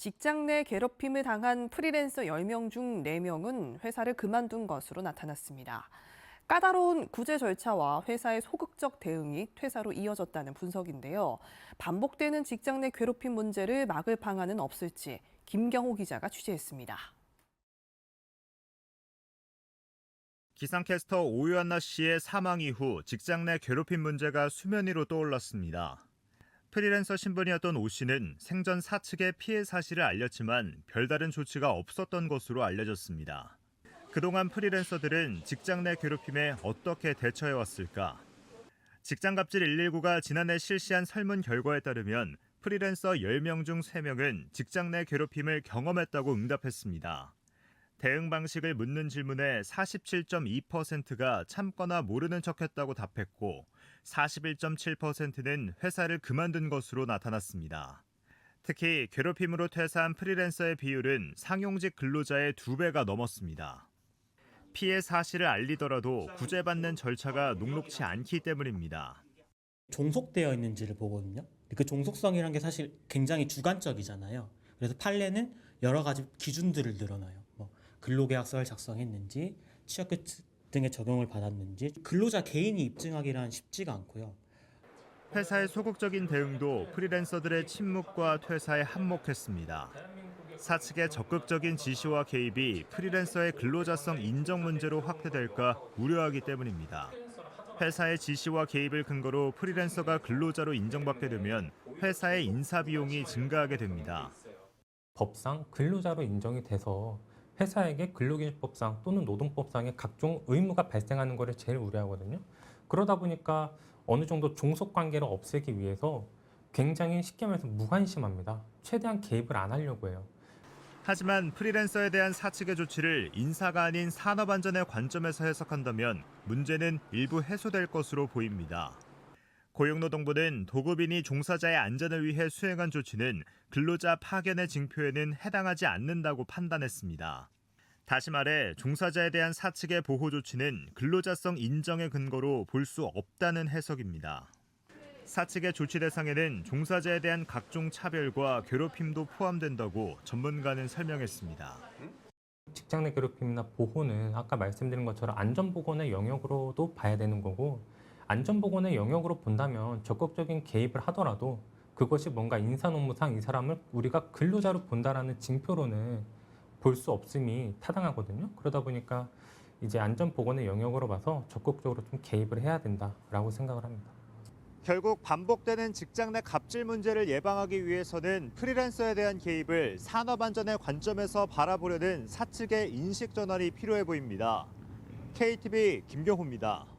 직장 내 괴롭힘을 당한 프리랜서 10명 중 4명은 회사를 그만둔 것으로 나타났습니다. 까다로운 구제 절차와 회사의 소극적 대응이 퇴사로 이어졌다는 분석인데요. 반복되는 직장 내 괴롭힘 문제를 막을 방안은 없을지 김경호 기자가 취재했습니다. 기상캐스터 오유한나 씨의 사망 이후 직장 내 괴롭힘 문제가 수면 위로 떠올랐습니다. 프리랜서 신분이었던 오 씨는 생전 사측에 피해 사실을 알렸지만 별다른 조치가 없었던 것으로 알려졌습니다. 그동안 프리랜서들은 직장 내 괴롭힘에 어떻게 대처해왔을까? 직장갑질 119가 지난해 실시한 설문 결과에 따르면 프리랜서 10명 중 3명은 직장 내 괴롭힘을 경험했다고 응답했습니다. 대응 방식을 묻는 질문에 47.2%가 참거나 모르는 척했다고 답했고 41.7%는 회사를 그만둔 것으로 나타났습니다. 특히 괴롭힘으로 퇴사한 프리랜서의 비율은 상용직 근로자의 2배가 넘었습니다. 피해 사실을 알리더라도 구제받는 절차가 녹록치 않기 때문입니다. 종속되어 있는지를 보거든요. 그 종속성이란 게 사실 굉장히 주관적이잖아요. 그래서 판례는 여러 가지 기준들을 늘어놔요. 근로계약서를 작성했는지, 취업규칙 등의 적용을 받았는지, 근로자 개인이 입증하기란 쉽지가 않고요. 회사의 소극적인 대응도 프리랜서들의 침묵과 퇴사에 한몫했습니다. 사측의 적극적인 지시와 개입이 프리랜서의 근로자성 인정 문제로 확대될까 우려하기 때문입니다. 회사의 지시와 개입을 근거로 프리랜서가 근로자로 인정받게 되면 회사의 인사 비용이 증가하게 됩니다. 법상 근로자로 인정이 돼서 회사에게 근로기준법상 또는 노동법상의 각종 의무가 발생하는 것을 제일 우려하거든요. 그러다 보니까 어느 정도 종속관계를 없애기 위해서 굉장히 쉽게 말해서 무관심합니다. 최대한 개입을 안 하려고 해요. 하지만 프리랜서에 대한 사측의 조치를 인사가 아닌 산업안전의 관점에서 해석한다면 문제는 일부 해소될 것으로 보입니다. 고용노동부는 도급인이 종사자의 안전을 위해 수행한 조치는 근로자 파견의 징표에는 해당하지 않는다고 판단했습니다. 다시 말해 종사자에 대한 사측의 보호 조치는 근로자성 인정의 근거로 볼 수 없다는 해석입니다. 사측의 조치 대상에는 종사자에 대한 각종 차별과 괴롭힘도 포함된다고 전문가는 설명했습니다. 직장 내 괴롭힘이나 보호는 아까 말씀드린 것처럼 안전보건의 영역으로도 봐야 되는 거고, 안전보건의 영역으로 본다면 적극적인 개입을 하더라도 그것이 뭔가 인사노무상 이 사람을 우리가 근로자로 본다라는 징표로는 볼 수 없음이 타당하거든요. 그러다 보니까 이제 안전보건의 영역으로 봐서 적극적으로 좀 개입을 해야 된다라고 생각을 합니다. 결국 반복되는 직장 내 갑질 문제를 예방하기 위해서는 프리랜서에 대한 개입을 산업안전의 관점에서 바라보려는 사측의 인식 전환이 필요해 보입니다. KTV 김경호입니다.